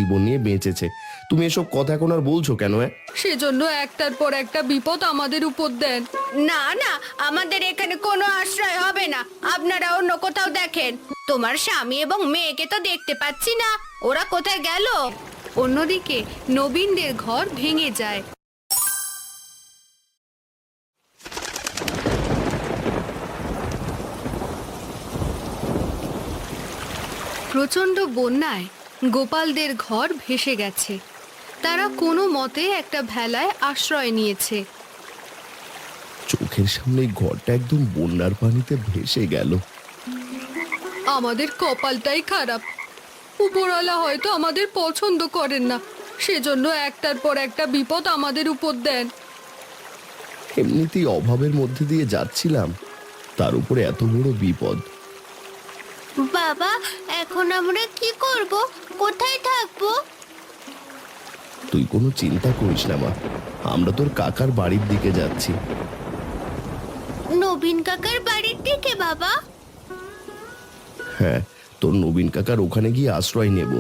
জীবন নিয়ে বেঁচেছে। তুমি এসব কথা এখন আর বলছো কেন? সেজন্য একটার পর একটা বিপদ আমাদের উপর দেন। না না, আমাদের এখানে কোনো আশ্রয় হবে না। আপনারা অন্য কোথাও দেখেন। তোমার স্বামী এবং মেয়েকে তো দেখতে পাচ্ছি না, ওরা কোথায় গেল? অন্যদিকে নবীনদের ঘর ভেঙে যায়। প্রচণ্ড বন্যায় গোপালদের ঘর ভেসে গেছে। তারা কোনো মতে একটা ভেলায় আশ্রয় নিয়েছে। চোখের সামনে ঘরটা একদম বন্যার পানিতে ভেসে গেল। আমাদের কপালটাই খারাপ। উপরওয়ালা হয়তো আমাদের পছন্দ করেন না, সেজন্য একটার পর একটা বিপদ আমাদের উপর দেন। এমনিতেই অভাবের মধ্যে দিয়ে যাচ্ছিলাম, তার উপরে এত বড় বিপদ। বাবা, এখন আমরা কি করব? কোথায় থাকবো? তুই কোনো চিন্তা করিস না মা, আমরা তোর কাকার বাড়ির দিকে যাচ্ছি। নবীন কাকার বাড়ির দিকে বাবা? হ্যাঁ, তোর নবীন কাকার ওখানে গিয়ে আশ্রয় নেব।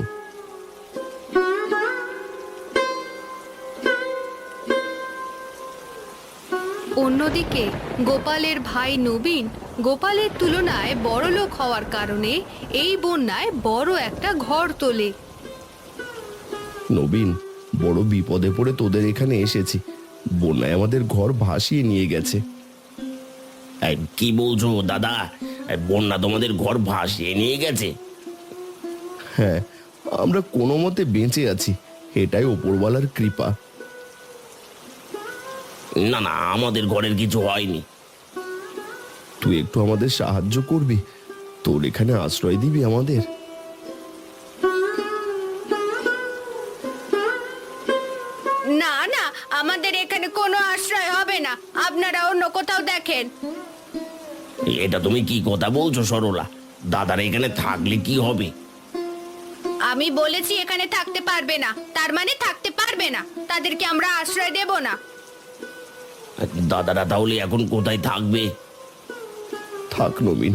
অন্যদিকে গোপালের ভাই নবীন গোপালের তুলনায় বড়লোক হওয়ার কারণে এই বন্যায় বড় একটা ঘর তোলে। নবীন, বড় বিপদে পড়ে তোদের এখানে এসেছি। বন্যায় আমাদের ঘর ভাসিয়ে নিয়ে গেছে। কি বলছো দাদা? বন্যা তোমাদের ঘর ভাসিয়ে নিয়ে গেছে? হ্যাঁ, আমরা কোনো মতে বেঁচে আছি, এটাই ওপরওয়ালার কৃপা। না না, আমাদের ঘরের কিছু হয়নি। তুই একটু আমাদের সাহায্য করবি? তোর এখানে আশ্রয় দিবি আমাদের? না না, আমাদের এখানে কোনো আশ্রয় হবে না। আপনারা অন্য কোথাও দেখেন। এটা তুমি কি কথা বলছো সরলা? দাদারা এখানে থাকলে কি হবে? আমি বলেছি এখানে থাকতে পারবে না, তার মানে থাকতে পারবে না। তাদেরকে আমরা আশ্রয় দেব না। দাদারা তাহলে এখন কোথায় থাকবে? থাক নবীন,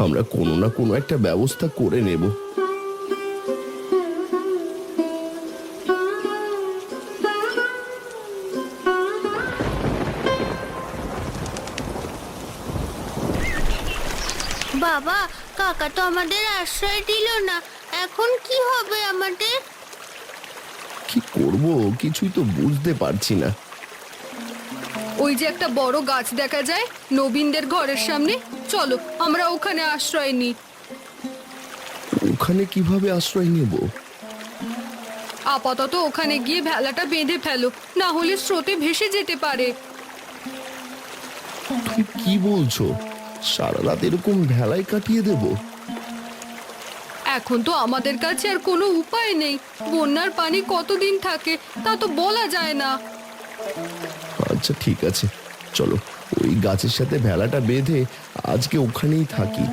আমরা কোনো না কোনো একটা ব্যবস্থা করে নেব। বাবা, কাকা তো আমাদের আশ্রয় দিল না। এখন কি হবে আমাদের? কি করব কিছুই তো বুঝতে পারছি না। ওই যে একটা বড় গাছ দেখা যায় নবীনদের ঘরের সামনে, চলো আমরা ওখানে আশ্রয় নিই। ওখানে কিভাবে আশ্রয় নেব? আপাতত ওখানে গিয়ে ভেলাটা বেঁধে ফেলো, না হলে স্রোতে ভেসে যেতে পারে। তুমি কি বলছো? সারা রাত এরকম ভেলায় কাটিয়ে দেব? এখন তো আমাদের কাছে আর কোনো উপায় নেই। বন্যার পানি কতদিন থাকে তা তো বলা যায় না। আচ্ছা ঠিক আছে, চলো ওই গাছের সাথে ভেলাটা বেঁধে আজকে ওখানেই থাকি।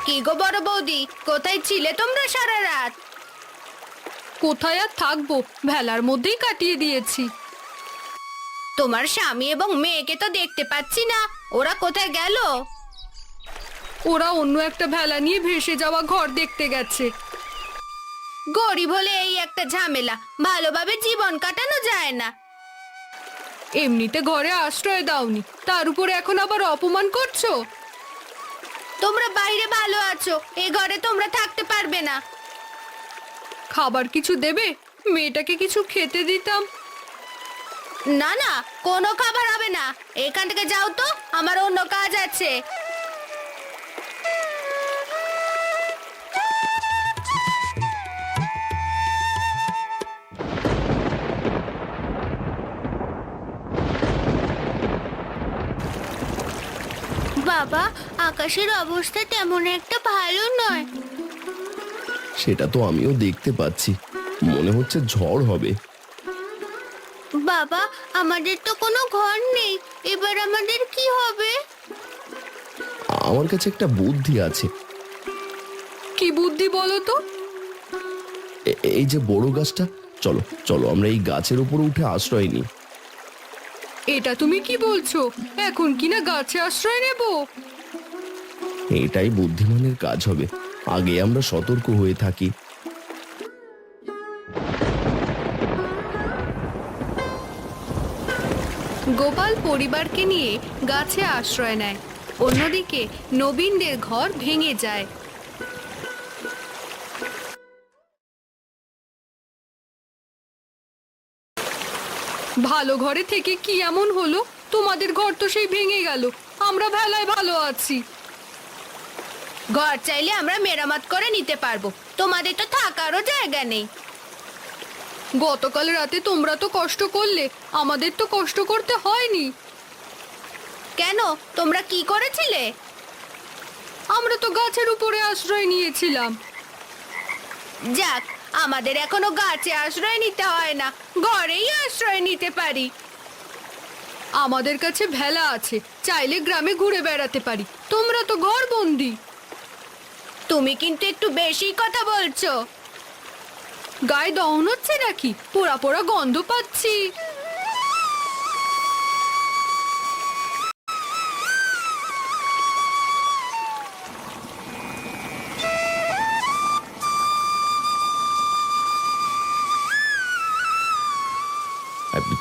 কি গো বড় বৌদি, কোথায় ছিলে তোমরা সারা রাত? কোথায় আর থাকবো, ভেলার মধ্যেই কাটিয়ে দিয়েছি। তোমার স্বামী এবং মেয়েকে তো দেখতে পাচ্ছি না, ওরা কোথায় গেল? ওরা অন্য একটা ভেলা নিয়ে ভেসে যাওয়া ঘর দেখতে গেছে। গরিব হলে এই একটা ঝামেলা, ভালোভাবে জীবন কাটানো যায় না। এমনিতে ঘরে আশ্রয় দাওনি, তার উপরে এখন আবার অপমান করছো। তোমরা বাইরে ভালো আছো, এই ঘরে তোমরা থাকতে পারবে না। খাবার কিছু দেবে? মেয়েটাকে কিছু খেতে দিতাম। না না, কোনো খাবার হবে না। এখান থেকে যাও তো, আমার অন্য কাজ আছে। বাবা, আকাশের অবস্থা তেমন একটা ভালো নয়। সেটা তো আমিও দেখতে পাচ্ছি, মনে হচ্ছে ঝড় হবে। বাবা, আমাদের তো কোনো ঘর নেই, এবার আমাদের কি হবে? আমার কাছে একটা বুদ্ধি আছে। কি বুদ্ধি বলো তো? এই যে বড় গাছটা, চলো চলো আমরা এই গাছের উপরে উঠে আশ্রয় নিই। এটা তুমি কি বলছো? এখন কিনা গাছে আশ্রয় নেব? এটাই বুদ্ধিমানের কাজ হবে, আগে আমরা সতর্ক হয়ে থাকি। গোপাল পরিবারকে নিয়ে গাছে আশ্রয় নেয়। অন্যদিকে নবীনদের ঘর ভেঙে যায়। ভালো ঘরে থেকে কি এমন হলো? তোমাদের ঘর তো সেই ভেঙে গেল, আমরা ভেলায় ভালো আছি। ঘর চাইলে আমরা মেরামত করে নিতে পারবো, তোমাদের তো থাকারও জায়গা নেই। গতকাল রাতে তোমরা তো কষ্ট করলে, আমাদের তো কষ্ট করতে হয়নি। কেন, তোমরা কি করেছিলে? আমরা তো গাছের উপরে আশ্রয় নিয়েছিলাম। যাক, আমাদের এখনো গাছে আশ্রয় নিতে হয় না, ঘরেই আশ্রয় নিতে পারি। আমাদের কাছে ভেলা আছে, চাইলে গ্রামে ঘুরে বেড়াতে পারি। তোমরা তো ঘরবন্দি। তুমি কিন্তু একটু বেশি কথা বলছো। গায়ে দহন হচ্ছে নাকি? পোড়া পোড়া গন্ধ পাচ্ছি।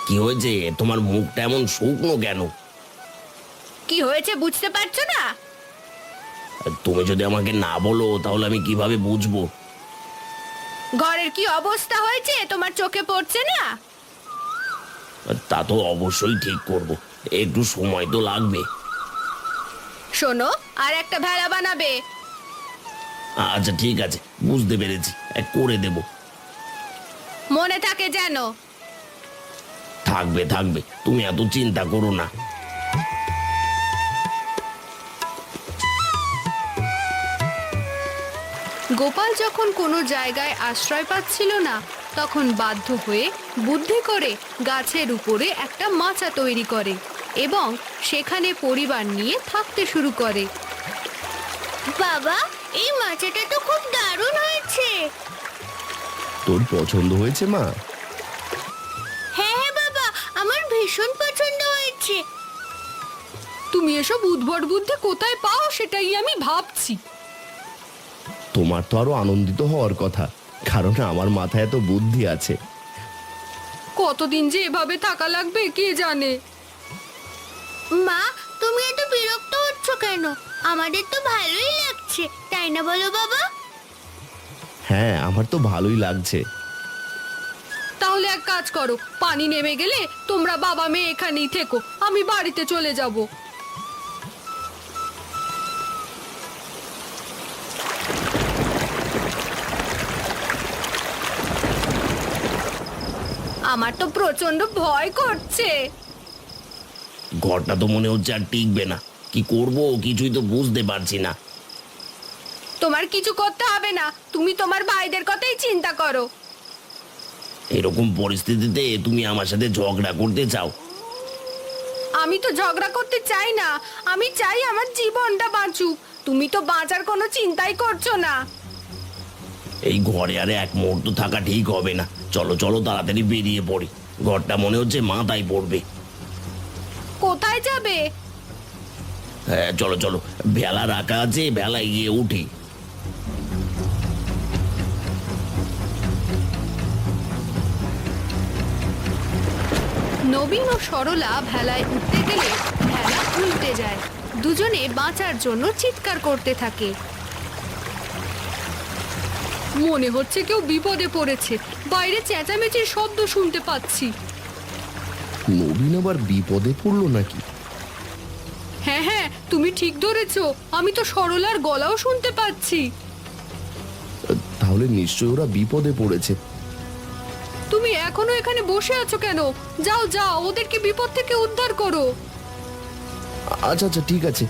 কি হয়েছে? তোমার মুখটা এমন শুকনো কেন? কি হয়েছে বুঝতে পারছো না? তুমি যদি আমাকে না বলো তাহলে আমি কিভাবে বুঝবো? ঘরের কি অবস্থা হয়েছে তোমার চোখে পড়ছে না? তা তো অবশ্যই ঠিক করব, একটু সময় তো লাগবে। শোনো, আর একটা ভেলা বানাবে। আচ্ছা ঠিক আছে, বুঝতে পেরেছি, করে দেব। মনে থাকে যেন। থাকবে থাকবে, তুমি এত চিন্তা করো না। গোপাল যখন কোনো জায়গায় আশ্রয় পাচ্ছিল না, তখন বাধ্য হয়ে বুদ্ধি করে গাছের উপরে একটা মাচা তৈরি করে এবং সেখানে পরিবার নিয়ে থাকতে শুরু করে। বাবা, এই মাচাটা তো খুব দারুণ হয়েছে। তোর পছন্দ হয়েছে মা? হ্যাঁ হ্যাঁ বাবা, আমার ভীষণ পছন্দ হয়েছে। তুমি এসব উদ্ভট বুদ্ধি কোথায় পাও সেটাই আমি ভাবছি। তোমার তো আরো আনন্দিত হওয়ার কথা, কারণ আমার মাথায় এত বুদ্ধি আছে। কতদিন যে এভাবে থাকা লাগবে কে জানে। মা, তুমি এত বিরক্ত হচ্ছ কেন? আমাদের তো ভালোই লাগছে, তাই না বলো বাবা? হ্যাঁ, আমার তো ভালোই লাগছে। তাহলে এক কাজ করো, পানি নেমে গেলে তোমরা বাবা মেয়ে এখানেই থেকো, আমি বাড়িতে চলে যাব। আমার তো প্রচন্ড ভয় করছে। ঘরটা তো মনে হচ্ছে আর টিকবে না, কি করব কিছুই তো বুঝতে পারছি না। তোমার কিছু করতে হবে না, তুমি তোমার ভাইদের কথাই চিন্তা করো। এরকম পরিস্থিতিতে তুমি আমার সাথে ঝগড়া করতে চাও? আমি তো ঝগড়া করতে চাই না, আমি চাই আমার জীবনটা বাঁচুক। তুমি তো বাঁচার কোনো চিন্তাই করছো না। এই ঘরে আর এক মুহূর্ত থাকা ঠিক হবে না, চলো চলো তাড়াতাড়ি বেরিয়ে পড়ি, ঘরটা মনে হচ্ছে মাথায় পড়বে। কোথায় যাবে? হ্যাঁ চলো চলো, ভেলা রাখা আছে, ভেলায় গিয়ে উঠি। নবীন ও সরলা ভেলায় উঠতে গেলে ভেলা উল্টে যায়। দুজনে বাঁচার জন্য চিৎকার করতে থাকে। মনে হচ্ছে কেউ বিপদে পড়েছে, বাইরে চেঁচামেচির শব্দ শুনতে পাচ্ছি। নবীন আবার বিপদে পড়লো নাকি? হ্যাঁ হ্যাঁ, তুমি ঠিক ধরেছো, আমি তো সরলার গলাও শুনতে পাচ্ছি। তাহলে নিশ্চয়ই ওরা বিপদে পড়েছে। তুমি এখনো এখানে বসে আছো কেন? যাও যাও, ওদেরকে বিপদ থেকে উদ্ধার করো। আচ্ছা আচ্ছা ঠিক আছে,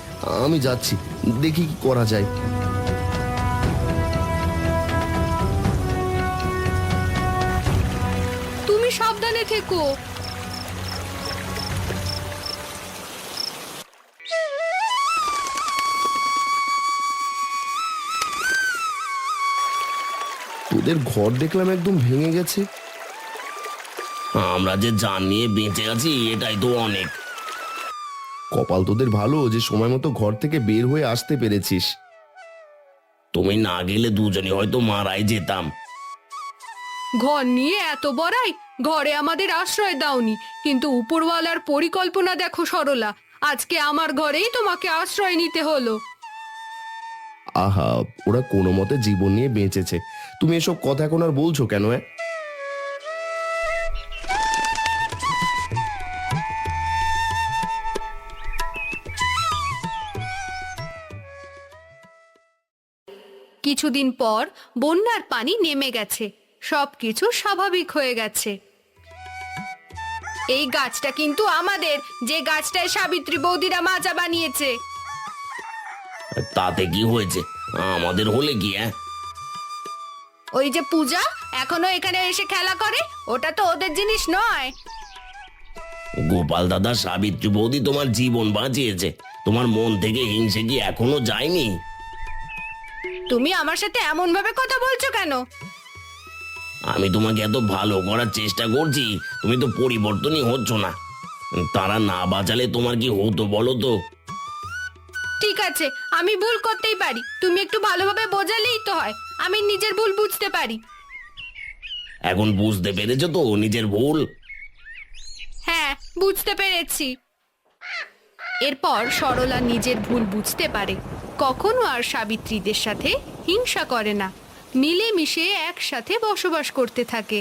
আমি যাচ্ছি, দেখি কি করা যায়। তুমি সাবধানে থেকো। তোদের ঘর দেখলাম একদম ভেঙে গেছে। আমরা যে জান নিয়ে বেঁচে আছি এটাই তো অনেক। কপাল তোদের ভালো যে সময় মতো ঘর থেকে বের হয়ে আসতে পেরেছিস। তুমি না গেলে দুজনে হয়তো মারাই যেতাম। ঘর নিয়ে এত বড়াই, ঘরে আমাদের আশ্রয় দাওনি, কিন্তু উপরওয়ালার পরিকল্পনা দেখো সরলা, আজকে আমার ঘরেই তোমাকে আশ্রয় নিতে হলো। আহা, ওরা কোনো মতে জীবন নিয়ে বেঁচেছে, তুমি এসব কথা এখন আর বলছো কেন? কিছুদিন পর বন্যার পানি নেমে গেছে, সবকিছু স্বাভাবিক হয়ে গেছে। এই গাছটা কিন্তু আমাদের, যে গাছটায় সাবিত্রী বৌদিরা মাজা বানিয়েছে। তাতে কি হয়েছে? আমাদের হলে কি? ওই যে পূজা এখনো এখানে এসে খেলা করে, ওটা তো ওদের জিনিস নয়। গোপাল দাদা, সাবিত্রী বৌদি তোমার জীবন বাঁচিয়েছে, তোমার মন থেকে হিংসে কি এখনো যায়নি? তুমি আমার সাথে এমন ভাবে কথা বলছো কেন? আমি তোমাকে এত ভালো করার চেষ্টা করছি, তুমি তো পরিবর্তনই হচ্ছ না। তারা না বাঁচালে তোমার কি হতো বলো তো? ঠিক আছে, আমি ভুল করতেই পারি, তুমি একটু ভালোভাবে বোঝালেই তো হয়। আমি নিজের ভুল বুঝতে পারি। এখন বুঝতে পেরেছো তো নিজের ভুল? হ্যাঁ, বুঝতে পেরেছি। এরপর সরলা নিজের ভুল বুঝতে পারে, কখনো আর সাবিত্রীদের সাথে হিংসা করে না, মিলেমিশে একসাথে বসবাস করতে থাকে।